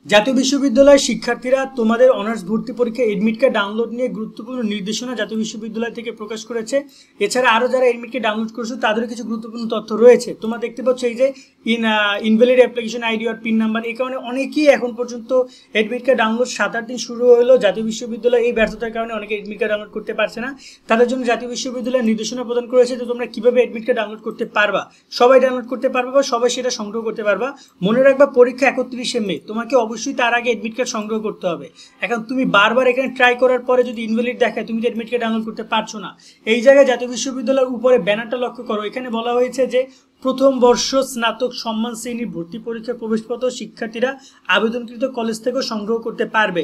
জাতীয় বিশ্ববিদ্যালয়ের শিক্ষার্থীরা তোমাদের অনার্স ভর্তি পরীক্ষা এডমিট কার্ড ডাউনলোড নিয়ে গুরুত্বপূর্ণ নির্দেশনা জাতীয় বিশ্ববিদ্যালয় থেকে প্রকাশ করেছে। এছাড়া আরও যারা এডমিট কার্ড ডাউনলোড করেছো তাদেরও কিছু গুরুত্বপূর্ণ তথ্য রয়েছে। তোমরা দেখতে পাচ্ছ এই যে ইনভ্যালিড অ্যাপ্লিকেশন আইডি আর পিন নাম্বার, এই কারণে অনেকেই এখন পর্যন্ত এডমিট কার্ড ডাউনলোড 7-8 দিন শুরু হলো। জাতীয় বিশ্ববিদ্যালয় এই ব্যর্থতার কারণে অনেকে এডমিট কার্ড ডাউনলোড করতে পারছে না। তাদের জন্য জাতীয় বিশ্ববিদ্যালয় নির্দেশনা প্রদান করেছে যে তোমরা কিভাবে এডমিট কার্ড ডাউনলোড করতে পারবা। সবাই ডাউনলোড করতে পারবা বা সবাই সেটা সংগ্রহ করতে পারবা। মনে রাখবা পরীক্ষা 31শে মে, তোমাকে অবশ্যই তার আগে এডমিট কার্ড সংগ্রহ করতে হবে। এখন তুমি বারবার এখানে ট্রাই করার পরে যদি ইনভ্যালিড দেখায়, তুমি তো এডমিট কার্ড ডাউনলোড করতে পারছো না। এই জায়গায় জাতীয় বিশ্ববিদ্যালয়ের উপরে ব্যানারটা লক্ষ্য করো, এখানে বলা হয়েছে যে প্রথম বর্ষ স্নাতক সম্মান শ্রেণীর ভর্তি পরীক্ষার প্রবেশপত্র শিক্ষার্থীরা আবেদনকৃত কলেজ থেকেও সংগ্রহ করতে পারবে।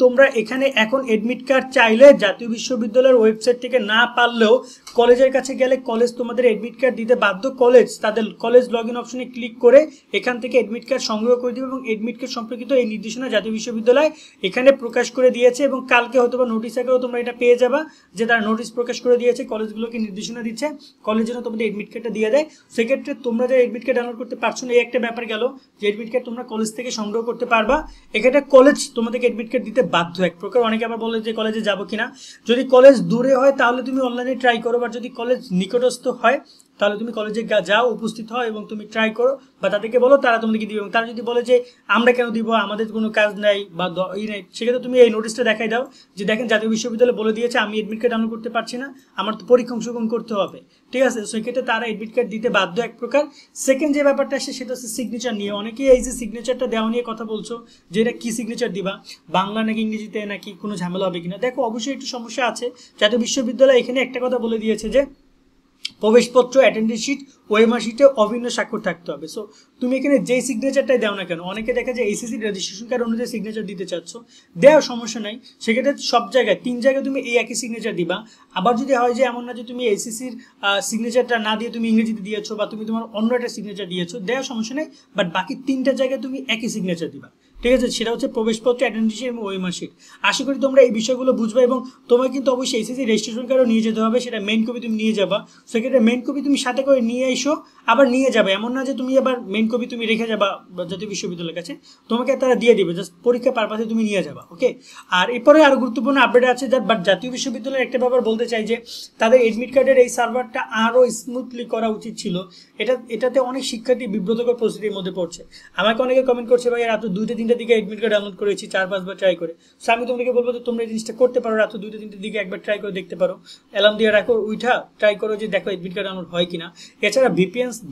তোমরা এখানে এখন এডমিট কার্ড চাইলে জাতীয় বিশ্ববিদ্যালয়ের ওয়েবসাইট থেকে না পারলেও কলেজের কাছে গেলে কলেজ তোমাদের এডমিট কার্ড দিতে বাধ্য। কলেজ তাদের কলেজ লগ ইন অপশনে ক্লিক করে এখান থেকে এডমিট কার্ড সংগ্রহ করে দেবে এবং এডমিট কার্ড সম্পর্কিত এই নির্দেশনা জাতীয় বিশ্ববিদ্যালয় এখানে প্রকাশ করে দিয়েছে এবং কালকে হয়তো বা নোটিশ আকারেও তোমরা এটা পেয়ে যাবা যে তারা নোটিশ প্রকাশ করে দিয়েছে, কলেজগুলোকে নির্দেশনা দিচ্ছে কলেজ যেন তোমাদের এডমিট কার্ডটা দিয়ে দেয়। সেক্ষেত্রে তোমরা যে এডমিট কার্ড ডাউনলোড করতে পারছো না, এই একটা ব্যাপার গেল যে এডমিট কার্ড তোমরা কলেজ থেকে সংগ্রহ করতে পারবা। এক্ষেত্রে কলেজ তোমাদেরকে এডমিট কার্ড দিতে বাধ্য এক প্রকার। অনেকে আবার বলে যে কলেজে যাবো কিনা, যদি কলেজ দূরে হয় তাহলে তুমি অনলাইনে ট্রাই করো, বা যদি কলেজ নিকটস্থ হয় তাহলে তুমি কলেজে যাও, উপস্থিত হও এবং তুমি ট্রাই করো বা তাদেরকে বলো, তারা তোমাদেরকে দিবে। এবং তারা যদি বলে যে আমরা কেন দিব, আমাদের কোনো কাজ নাই বা নেই, সেক্ষেত্রে তুমি এই নোটিশটা দেখাই দাও যে দেখেন জাতীয় বিশ্ববিদ্যালয় বলে দিয়েছে আমি এডমিট কার্ড ডাউনলোড করতে পারছি না, আমার তো পরীক্ষা অংশগ্রহণ করতে হবে। ঠিক আছে, সেক্ষেত্রে তারা এডমিট কার্ড দিতে বাধ্য এক প্রকার। সেকেন্ড যে ব্যাপারটা আসে সেটা হচ্ছে সিগনেচার নিয়ে। অনেকেই এই যে সিগনেচারটা দেওয়া নিয়ে কথা বলছো যে এটা কী সিগনেচার দিবা, বাংলা নাকি ইংরেজিতে নাকি কোনো ঝামেলা হবে কিনা। দেখো অবশ্যই একটু সমস্যা আছে। জাতীয় বিশ্ববিদ্যালয় এখানে একটা কথা বলে দিয়েছে যে প্রবেশপত্র, অ্যাটেন্ডেন্স শিট, ওএমআর শিটে অভিন্ন স্বাক্ষর থাকতে হবে। সো তুমি এখানে যেই সিগনেচারটাই দাও না কেন, অনেকে দেখা যায় এসএসসি রেজিস্ট্রেশন কার্ড অনুযায়ী সিগনেচার দিতে চাচ্ছ, দেওয়ার সমস্যা নাই। সেক্ষেত্রে সব জায়গায় 3 জায়গায় তুমি এই একই সিগনেচার দিবা। আবার যদি হয় যে এমন না যে তুমি এসএসসির সিগনেচারটা না দিয়ে তুমি ইংরেজিতে দিয়েছো বা তুমি তোমার অন্য একটা সিগনেচার দিয়েছো, দেওয়ার সমস্যা নেই, বাট বাকি 3টা জায়গায় তুমি একই সিগনেচার দিবা। ঠিক আছে, সেটা হচ্ছে প্রবেশপত্র, অ্যাটেন্ডেন্স শিট এবং ওএমআর শিট। আশা করি তোমরা এই বিষয়গুলো বুঝবে এবং তোমার কিন্তু অবশ্যই এসএসসি রেজিস্ট্রেশন কার্ডও নিয়ে যেতে হবে। সেটা মেইন কপি তুমি নিয়ে যাবা। সেক্ষেত্রে মেইন কপি তুমি সাথে করে নিয়ে এসো, আবার নিয়ে যাবে, এমন না যে তুমি আবার মেইন কপি তুমি রেখে যাবা জাতীয় বিশ্ববিদ্যালয়ের কাছে, তোমাকে তারা দিয়ে দিবে, জাস্ট পরীক্ষা পারপাসে তুমি নিয়ে যাবা। ওকে, আর এরপরে আরও গুরুত্বপূর্ণ আপডেট আছে, বাট জাতীয় বিশ্ববিদ্যালয়ের একটা ব্যাপার বলতে চাই যে তাদের এডমিট কার্ডের এই সার্ভারটা আরও স্মুথলি করা উচিত ছিল। এটাতে অনেক শিক্ষার্থী বিব্রতকর পরিস্থিতির মধ্যে পড়ছে। আমাকে অনেকে কমেন্ট করছে ভাই রাত 2-3টার দিকে এডমিট কার্ড ডাউনলোড করেছি, 4-5 বার ট্রাই করে। সো আমি তোমাদেরকে বলবো যে তোমরা এই জিনিসটা করতে পারো, রাত 2-3টার দিকে একবার ট্রাই করে দেখতে পারো, অ্যালার্ম দিয়ে রাখো, উঠা ট্রাই করো যে দেখো এডমিট কার্ড ডাউনলোড হয় কিনা। এছাড়া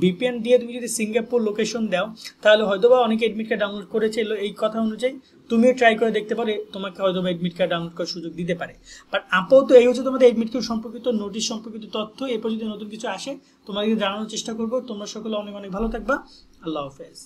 ভিপিএন দিয়ে তুমি যদি সিঙ্গাপুর লোকেশন দাও তাহলে হয়তো বা অনেকে এডমিট কার্ড ডাউনলোড করেছে, এই কথা অনুযায়ী তুমিও ট্রাই করে দেখতে পারো, তোমাকে হয়তো বা এডমিট কার্ড ডাউনলোড করার সুযোগ দিতে পারে। বাট আপাতত এই হচ্ছে তোমাদের এডমিট কার্ড সম্পর্কিত নোটিশ সম্পর্কিত তথ্য। এরপর যদি নতুন কিছু আসে তোমাদেরকে জানানোর চেষ্টা করবো। তোমরা সকলে অনেক অনেক ভালো থাকবা। আল্লাহ হাফেজ।